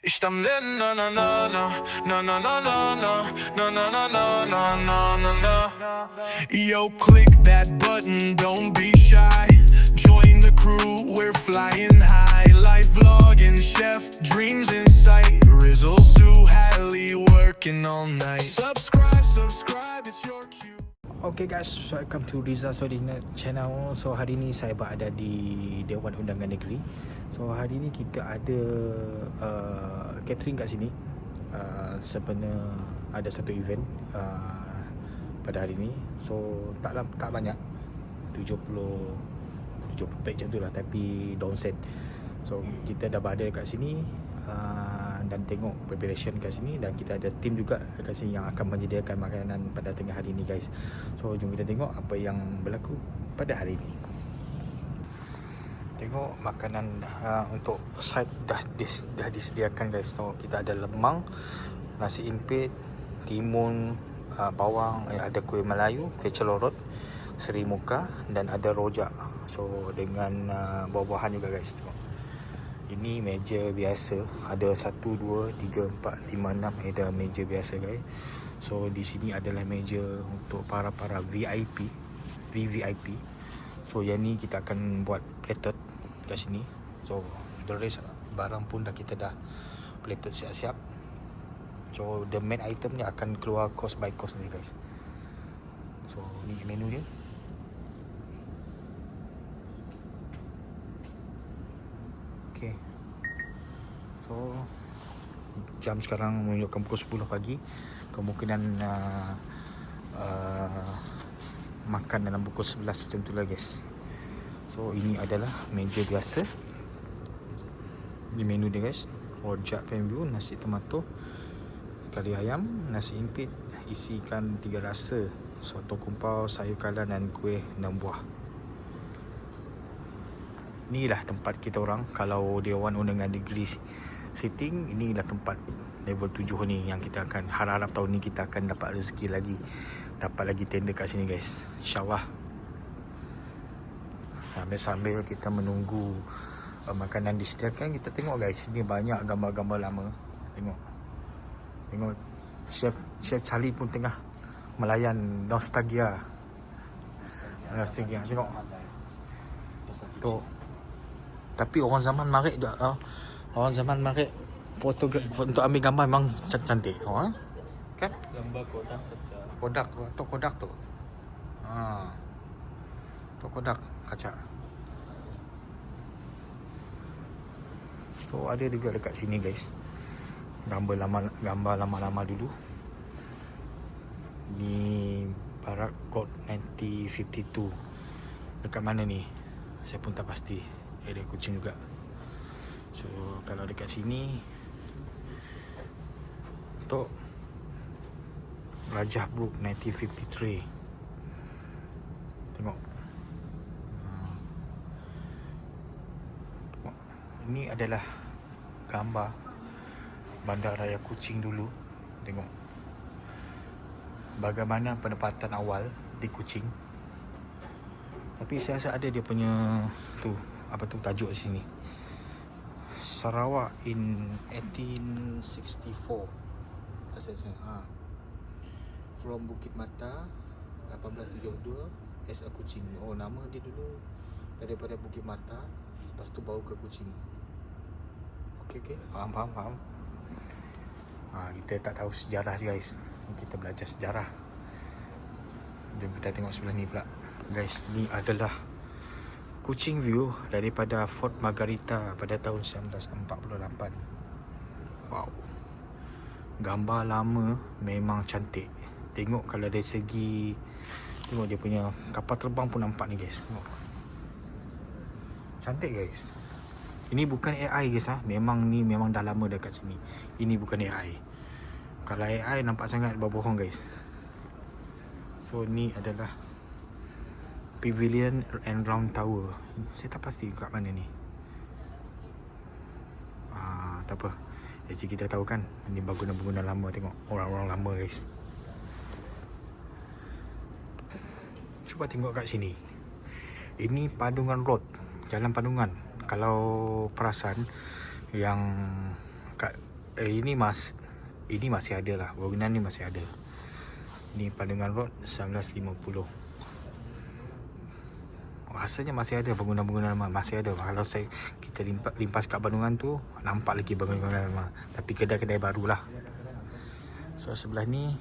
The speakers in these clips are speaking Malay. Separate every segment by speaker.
Speaker 1: İşte na na na na na na na na na na na na na na na na. Yo, click that button, don't be shy. Join the crew, we're flying high. Life vlogging, chef, dreams in sight. Rizzle, Sue, Hallie, working all night. Subscribe, it's your cue.
Speaker 2: Okay guys, welcome to Rizal Sodina channel. So hari ni saya berada di Dewan Undangan Negeri. So hari ni kita ada catering kat sini. Sebenarnya ada satu event pada hari ni. So tak banyak, 70 pack macam tu lah, tapi downset. So kita dah berada kat sini dan tengok preparation kat sini, dan kita ada tim juga kat sini yang akan menyediakan makanan pada tengah hari ni guys. So jom kita tengok apa yang berlaku pada hari ni. Tengok makanan untuk side dah disediakan guys. So kita ada lemang, nasi impit, timun, bawang, ada kuih Melayu, kuih celorot, seri muka, dan ada rojak. So dengan buah-buahan juga guys. Tengok. Ini meja biasa, ada 1, 2, 3, 4, 5, 6 ada meja biasa guys. So di sini adalah meja untuk para VIP, VVIP. So yang ni kita akan buat plated kat sini. So the rest barang pun kita dah plated siap-siap. So the main item ni akan keluar cost by cost ni guys. So ni menu dia. Okay. So jam sekarang menunjukkan pukul 10 pagi. Kemungkinan makan dalam pukul 11 macam tu lah guys. So ini adalah meja biasa. Ini menu dia guys. Rojak pembu, nasi tomato, kari ayam, nasi impit, isi ikan 3 rasa, soto kumpau, sayur kala dan kuih 6 buah. Inilah tempat kita orang kalau Dewan Undangan Negeri sitting. Inilah tempat level 7 ni yang kita akan harap-harap tahun ni kita akan dapat rezeki lagi, dapat lagi tender kat sini guys, InsyaAllah. Sambil kita menunggu makanan disediakan, kita tengok guys, ni banyak gambar-gambar lama. Tengok Chef Charlie pun tengah melayan nostalgia. Tengok tu. Tapi orang zaman marik dah, orang zaman marik fotografi untuk ambil gambar memang cantik. Kan?
Speaker 3: Gambar Kodak kaca.
Speaker 2: Kodak tu. Tu Kodak kaca. So ada juga dekat sini guys. Gambar lama-lama dulu. Ni Barak Road 1952. Dekat mana ni? Saya pun tak pasti. Area Kuching juga. So kalau dekat sini untuk Rajah Brook 1953. Tengok. Ini adalah gambar Bandaraya Kuching dulu. Tengok bagaimana penempatan awal di Kuching. Tapi saya rasa ada dia punya tu, apa tu tajuk sini, Sarawak in 1864. From Bukit Mata 1872 as a Kuching. Oh, nama dia dulu daripada Bukit Mata, lepas tu bawa ke Kuching. Okay, faham. Kita tak tahu sejarah guys. Kita belajar sejarah. Jom kita tengok sebelah ni pula guys. Ni adalah Kuching view daripada Fort Margarita pada tahun 1948. Wow. Gambar lama memang cantik. Tengok kalau dari segi, tengok dia punya kapal terbang pun nampak ni guys. Tengok. Cantik guys. Ini bukan AI guys . Memang dah lama dekat sini. Ini bukan AI. Kalau AI nampak sangat berbohong guys. So ni adalah Pavilion and Round Tower. Saya tak pasti kat mana ni. Tak apa. Jadi kita tahu kan, ini bangunan-bangunan lama. Tengok orang-orang lama guys. Cuba tengok kat sini. Ini Padungan Road, Jalan Padungan. Kalau perasan yang kat ini masih ada lah. Bangunan ni masih ada. Ini Pandangan Road 1950. Rasanya masih ada bangunan-bangunan lama. Masih ada. Kalau kita limpas kat Bandungan tu, nampak lagi bangunan lama. Tapi kedai-kedai barulah. So sebelah ni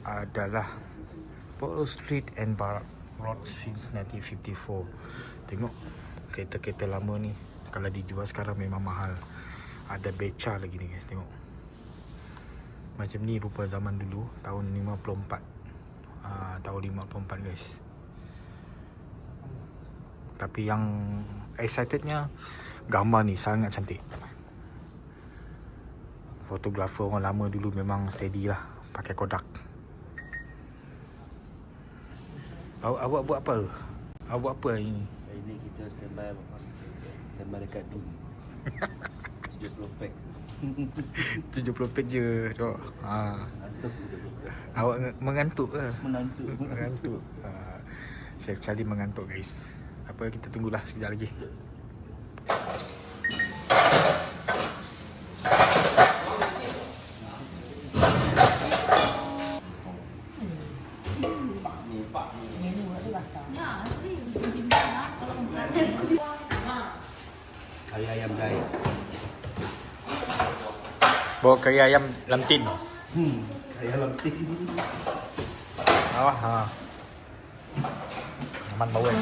Speaker 2: adalah Pearl Street and Barak Road since 1954. Tengok kereta-kereta lama ni. Kalau dijual sekarang memang mahal. Ada beca lagi ni guys, tengok. Macam ni rupa zaman dulu, tahun 54. Tahun 54 guys. Tapi yang excitednya, gambar ni sangat cantik. Fotografer orang lama dulu memang steady lah, pakai Kodak. Awak buat apa? Awak buat apa hari ni?
Speaker 3: Hari ni kita standby dekat Doom. 70 pack.
Speaker 2: 70 page je tengok.
Speaker 3: Ngantuk.
Speaker 2: Awak mengantuk ke?
Speaker 3: Menantuk.
Speaker 2: Mengantuk. Chef Charlie mengantuk guys. Apa, kita tunggulah sekejap lagi.
Speaker 3: Kari ayam guys.
Speaker 2: Bawa kari ayam dalam tin.
Speaker 3: Kari ayam tin.
Speaker 2: Aman bau kan?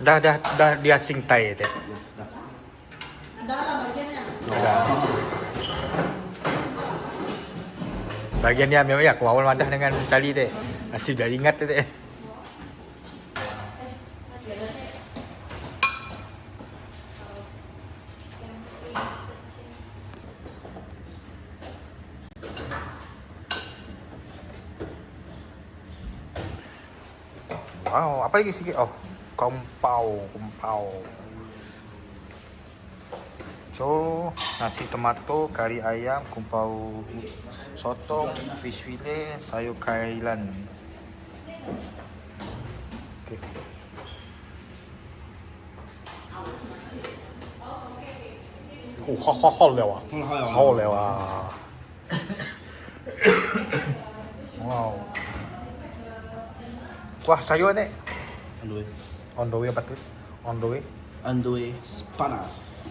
Speaker 2: Dah diasing Thai teh. Dah. Bagian dia memang ya, aku awal madah dengan Charlie teh. Nasib dah ingat teh. Wow, apa lagi sikit? Oh, kompau. So, nasi tomato, kari ayam, kumpau sotong, fish fillet, sayur kailan. Okay.好了啊！好了啊！ Wow. Wah, sayur ni. On the way apa tu? On the way.
Speaker 3: On the way. Panas.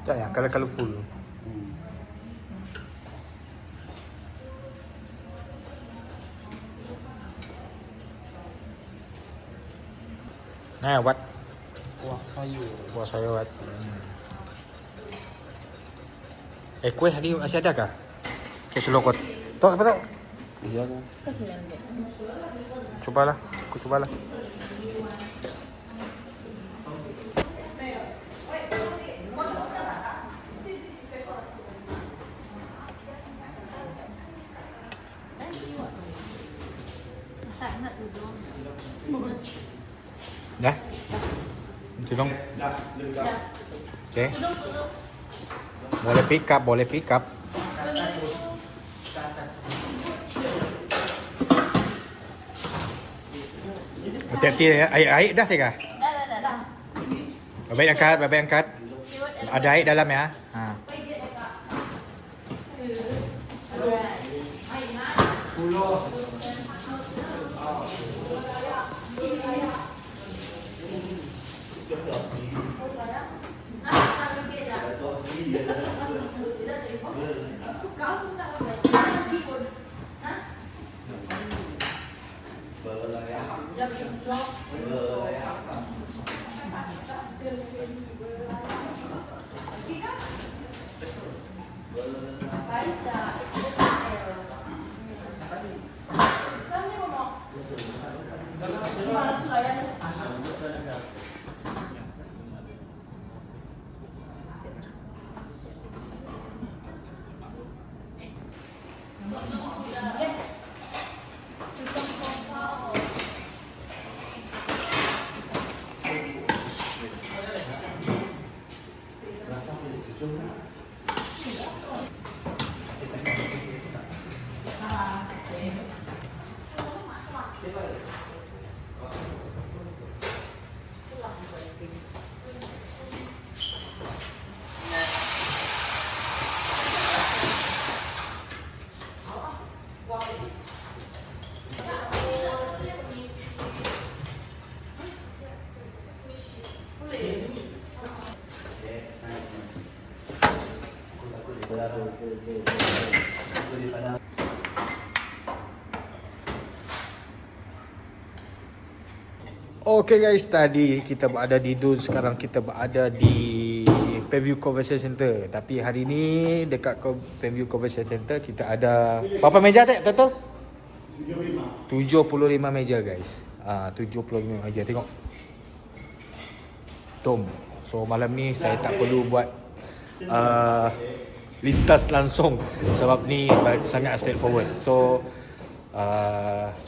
Speaker 2: Tak ya, kalau full. Nah, buat buah sayur buat. Kuih hari masih ada kah? Kuih selokot. Tok apa tok?
Speaker 3: Iya kan.
Speaker 2: Cobalah, aku cobalah. Dah? Tudung. Okay. Boleh pick up. Hati-hati ya. Air dah tega? Dah. Baik angkat. Ada air dalam ya. Okay guys, tadi kita berada di Dun, sekarang kita berada di Paview Convention Center. Tapi hari ni dekat Paview Convention Center kita ada berapa meja tak total? 75 meja guys. 75 meja, tengok. Dom. So malam ni saya tak perlu buat lintas langsung sebab ni sangat straightforward. So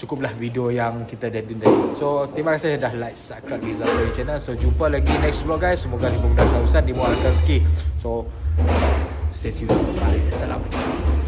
Speaker 2: cukuplah video yang kita dah tadi. So terima kasih dah like, subscribe Rizal Story channel. So jumpa lagi next vlog guys. Semoga dimudahkan urusan, dimudahkan rezeki. So stay tune. Bye. Assalamualaikum.